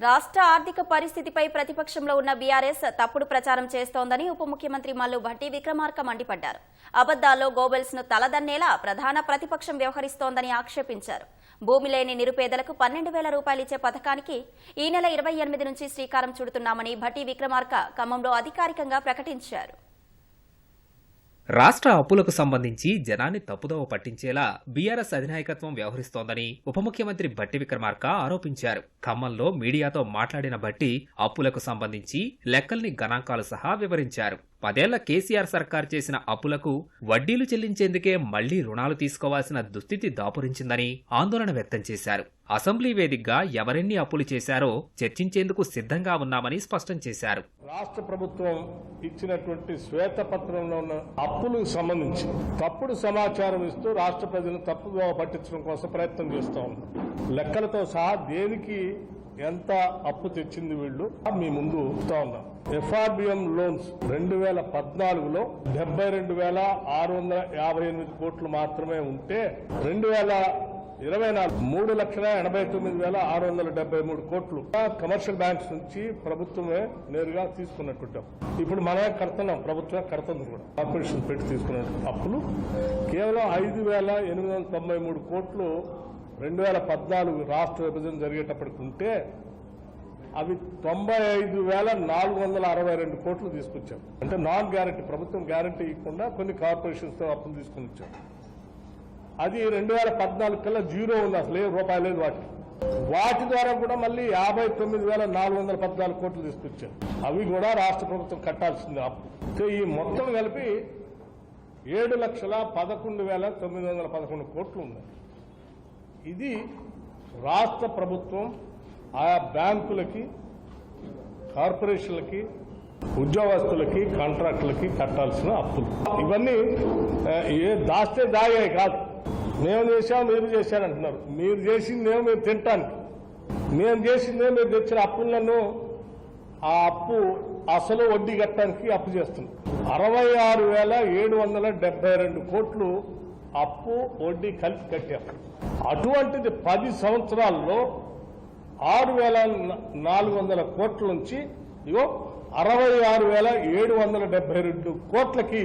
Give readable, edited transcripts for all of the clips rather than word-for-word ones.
రాష్ట్ర ఆర్థిక పరిస్థితిపై ప్రతిపక్షంలో ఉన్న బీఆర్ఎస్ తప్పుడు ప్రచారం చేస్తోందని ఉప ముఖ్యమంత్రి మల్లు భట్టి విక్రమార్క మండిపడ్డారు. అబద్దాల్లో గోబెల్స్ ను తలదన్నేలా ప్రధాన ప్రతిపక్షం వ్యవహరిస్తోందని ఆక్షేపించారు. భూమి లేని నిరుపేదలకు 12,000 రూపాయలు ఇచ్చే పథకానికి ఈ నెల 28 నుంచి శ్రీకారం చుడుతున్నామని భట్టి విక్రమార్క ఖమ్మంలో అధికారికంగా ప్రకటించారు. రాష్ట్ర అప్పులకు సంబంధించి జనాన్ని తప్పుదోవ పట్టించేలా బీఆర్ఎస్ అధినాయకత్వం వ్యవహరిస్తోందని ఉప ముఖ్యమంత్రి భట్టి విక్రమార్క ఆరోపించారు. ఖమ్మంలో మీడియాతో మాట్లాడిన భట్టి అప్పులకు సంబంధించి లెక్కల్ని గణాంకాలు సహా వివరించారు. 10 ఏళ్ల కేసీఆర్ సర్కార్ చేసిన అప్పులకు వడ్డీలు చెల్లించేందుకే మళ్లీ రుణాలు తీసుకోవాల్సిన దుస్థితి దాపురించిందని ఆందోళన వ్యక్తం చేశారు. అసెంబ్లీ వేదికగా ఎవరెన్ని అప్పులు చేశారో చర్చించేందుకు సిద్ధంగా ఉన్నామని స్పష్టం చేశారు. రాష్ట్ర ప్రభుత్వం ఇచ్చినటువంటి శ్వేతపత్రంలో ఉన్న అప్పులకు సంబంధించి తప్పుడు సమాచారం ఇస్తూ రాష్ట్ర ప్రజలను తప్పుగా పట్టించడం కోసం ప్రయత్నం చేస్తూ ఉన్నారు. లెక్కలతో సహా దేనికి ఎంత అప్పు తెచ్చింది వీళ్ళు మీ ముందు ఇస్తా ఉన్నాం. ఎఫ్ఆర్బిఎం లోన్స్ 2014లో 72,658 కోట్లు మాత్రమే ఉంటే 2024 3,89,673 కోట్లు కమర్షియల్ బ్యాంక్స్ నుంచి ప్రభుత్వమే నేరుగా తీసుకున్నట్టుంటాం. ఇప్పుడు మనమే కడుతున్నాం, ప్రభుత్వమే కడుతుంది కూడా. కార్పొరేషన్ పెట్టి తీసుకున్న అప్పులు కేవలం 5,893 కోట్లు 2014 రాష్ట్ర విభజన జరిగేటప్పటికి ఉంటే అవి 95,462 కోట్లు తీసుకొచ్చాం. అంటే నాన్ గ్యారంటీ, ప్రభుత్వం గ్యారంటీ ఇవ్వకుండా కొన్ని కార్పొరేషన్స్తో అప్పులు తీసుకుని వచ్చాం. అది 2014 కల్లా జీరో ఉంది, అసలు ఏ రూపాయి లేదు వాటి ద్వారా కూడా మళ్ళీ 59,414 కోట్లు తీసుకొచ్చాం. అవి కూడా రాష్ట్ర ప్రభుత్వం కట్టాల్సింది అప్పు. ఈ మొత్తం కలిపి 7,11,911 కోట్లు ఉన్నాయి. ఇది రాష్ట్ర ప్రభుత్వం ఆయా బ్యాంకులకి, కార్పొరేషన్లకి, ఉద్యోగస్తులకి, కాంట్రాక్టులకి కట్టాల్సిన అప్పులు. ఇవన్నీ దాస్తే దాగాయి కాదు. మేము చేశాం, మీరు చేశారంటున్నారు. మీరు చేసిందేమో మీరు తింటానికి, మేము చేసిందేమో మీరు తెచ్చిన అప్పులను ఆ అప్పు అసలు వడ్డీ కట్టడానికి అప్పు చేస్తున్నాం. 66,772 కోట్లు అప్పు వడ్డీ కలిపి కట్టాం. అటువంటిది 10 సంవత్సరాల్లో 6,400 కోట్ల నుంచి 66,772 కోట్లకి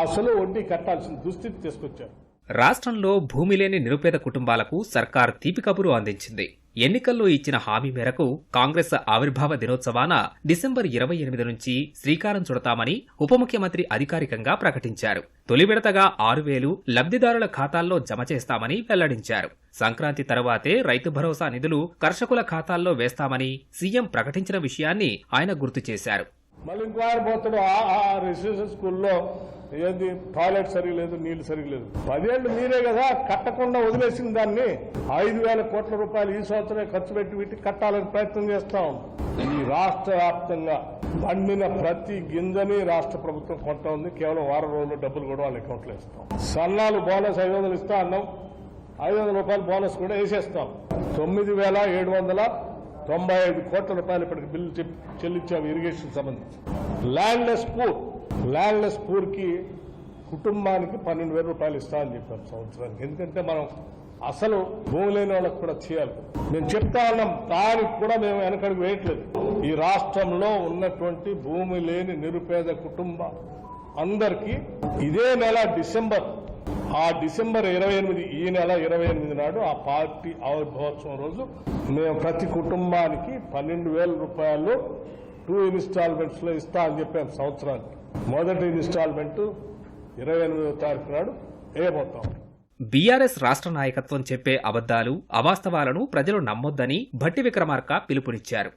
అసలు వడ్డీ కట్టాల్సిన దుస్థితి తీసుకొచ్చారు. రాష్ట్రంలో భూమి లేని నిరుపేద కుటుంబాలకు సర్కార్ తీపి కబురు అందించింది. ఎన్నికల్లో ఇచ్చిన హామీ మేరకు కాంగ్రెస్ ఆవిర్భావ దినోత్సవాన డిసెంబర్ 28 నుంచి శ్రీకారం చుడతామని ఉప ముఖ్యమంత్రి అధికారికంగా ప్రకటించారు. తొలి విడతగా 6,000 లబ్ధిదారుల ఖాతాల్లో జమ చేస్తామని వెల్లడించారు. సంక్రాంతి తర్వాతే రైతు భరోసా నిధులు కర్షకుల ఖాతాల్లో వేస్తామని సీఎం ప్రకటించిన విషయాన్ని ఆయన గుర్తు చేశారు. మళ్ళీ ఇంకోరు పోతాడు, రెసిడెన్షియల్ స్కూల్లో ఏది టాయిలెట్ సరిగా లేదు, నీళ్లు సరిగా లేదు. 10 ఏళ్లు మీరే కదా కట్టకుండా వదిలేసిన దాన్ని 5,000 కోట్ల రూపాయలు ఈ సంవత్సరమే ఖర్చు పెట్టి వీటికి కట్టాలని ప్రయత్నం చేస్తాం. ఈ రాష్ట్ర వ్యాప్తంగా పండిన ప్రతి గింజని రాష్ట్ర ప్రభుత్వం కొంటా ఉంది. కేవలం వారం రోజుల్లో డబ్బులు కూడా వాళ్ళ అకౌంట్లో ఇస్తాం. సన్నాలు బోనస్ 500 ఇస్తా అన్నాం, 500 రూపాయల బోనస్ కూడా వేసేస్తాం. 9,795 కోట్ల రూపాయలు ఇప్పటికి బిల్లు చెల్లించాము ఇరిగేషన్ సంబంధించి. ల్యాండ్లెస్ పూర్ కి కుటుంబానికి 12,000 రూపాయలు ఇస్తామని చెప్పాం సంవత్సరానికి. ఎందుకంటే మనం అసలు భూమి లేని వాళ్ళకు కూడా చేయాలి. మేము చెప్తా ఉన్నాం, దానికి కూడా మేము వెనకడుగు వేయట్లేదు. ఈ రాష్ట్రంలో ఉన్నటువంటి భూమి లేని నిరుపేద కుటుంబం అందరికీ ఇదే నెల డిసెంబర్ 28, ఈ నెల 28 నాడు ఆ పార్టీ ఆవిర్భావోత్సవం రోజు మేము ప్రతి కుటుంబానికి 12,000 రూపాయలు 2 ఇన్స్టాల్మెంట్స్ లో ఇస్తా అని చెప్పాం సంవత్సరానికి. మొదటి ఇన్స్టాల్మెంట్ 28వ తారీఖు నాడు వేయబోతాం. బీఆర్ఎస్ రాష్ట్ర నాయకత్వం చెప్పే అబద్దాలు, అవాస్తవాలను ప్రజలు నమ్మొద్దని భట్టి విక్రమార్క పిలుపునిచ్చారు.